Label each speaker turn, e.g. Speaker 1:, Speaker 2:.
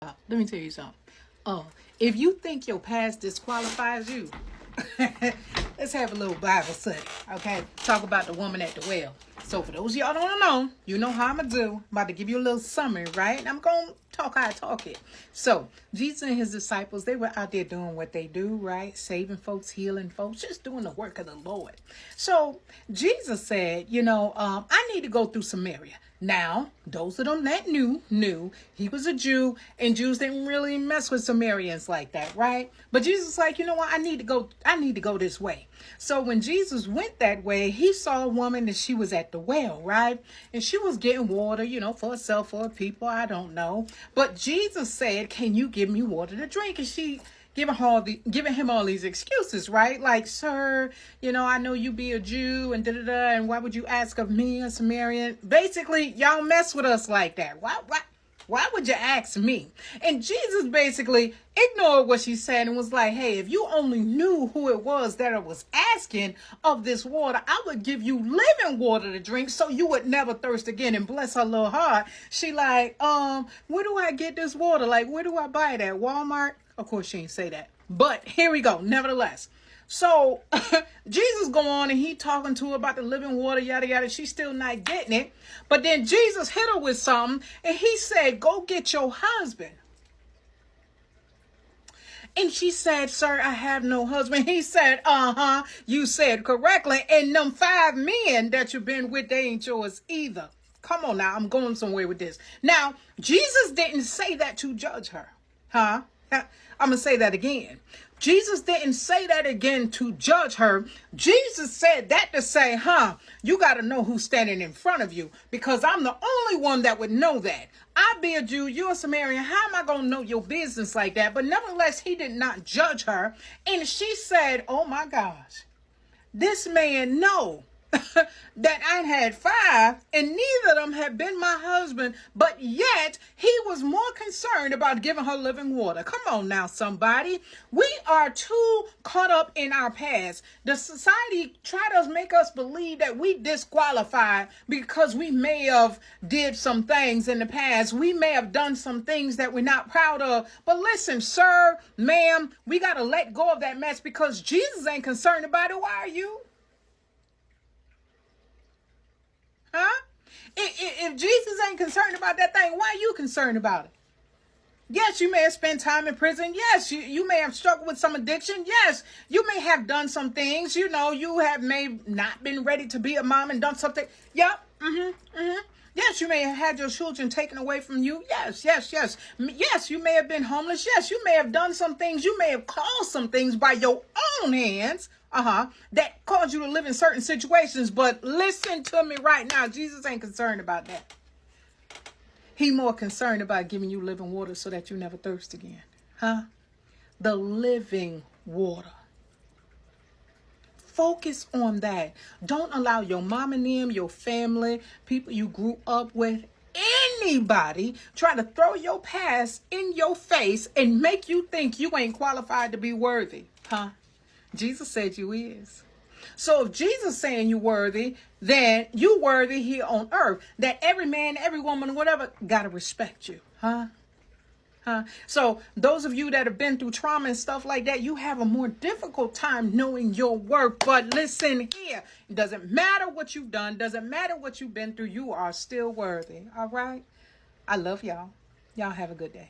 Speaker 1: Let me tell you something. If you think your past disqualifies you, let's have a little Bible study, okay? Talk about the woman at the well. So for those of y'all don't know, you know how I'm going to do. I'm about to give you a little summary, right? And I'm going to talk how I talk it. So Jesus and his disciples, they were out there doing what they do, right? Saving folks, healing folks, just doing the work of the Lord. So Jesus said, I need to go through Samaria. Now, those of them that knew he was a Jew, and Jews didn't really mess with Samaritans like that, right? But Jesus was like, you know what? I need to go this way. So when Jesus went that way, he saw a woman that she was at the well, right? And she was getting water, for herself, for her people, I don't know. But Jesus said, can you give me water to drink? And she giving him all these excuses, right? Like, sir, I know you be a Jew and da-da-da, and why would you ask of me, a Samaritan? Basically, y'all mess with us like that. Why would you ask me? And Jesus basically ignored what she said and was like, hey, if you only knew who it was that I was asking of this water, I would give you living water to drink so you would never thirst again. And bless her little heart, she like, where do I get this water? Like, where do I buy it at? Walmart? Of course, she didn't say that. But here we go. Nevertheless. So Jesus go on and he talking to her about the living water, yada, yada. She's still not getting it. But then Jesus hit her with something and he said, go get your husband. And she said, sir, I have no husband. He said, you said correctly. And them 5 men that you've been with, they ain't yours either. Come on now. I'm going somewhere with this. Now, Jesus didn't say that to judge her. I'm going to say that again. Jesus didn't say that again to judge her. Jesus said that to say, you got to know who's standing in front of you, because I'm the only one that would know that. I be a Jew, you're a Samaritan. How am I going to know your business like that? But nevertheless, he did not judge her. And she said, oh my gosh, this man know that I had 5 and neither of them had been my husband, but yet he was more concerned about giving her living water. Come on now, somebody. We are too caught up in our past. The society try to make us believe that we disqualified because we may have did some things in the past. We may have done some things that we're not proud of. But listen, sir, ma'am, we got to let go of that mess because Jesus ain't concerned about it. Why are you? If Jesus ain't concerned about that thing, why are you concerned about it? Yes, you may have spent time in prison. Yes, you may have struggled with some addiction. Yes, you may have done some things. You may not been ready to be a mom and done something. Yep. Yes, you may have had your children taken away from you. Yes. Yes, you may have been homeless. Yes, you may have done some things. You may have caused some things by your own hands. That caused you to live in certain situations. But listen to me right now. Jesus ain't concerned about that. He more concerned about giving you living water so that you never thirst again. The living water. Focus on that. Don't allow your mom and them, your family, people you grew up with, anybody try to throw your past in your face and make you think you ain't qualified to be worthy. Jesus said you is. So if Jesus saying you worthy, then you worthy here on earth. That every man, every woman, whatever, gotta respect you. So those of you that have been through trauma and stuff like that, you have a more difficult time knowing your worth. But listen here, it doesn't matter what you've done, doesn't matter what you've been through, you are still worthy. All right? I love y'all. Y'all have a good day.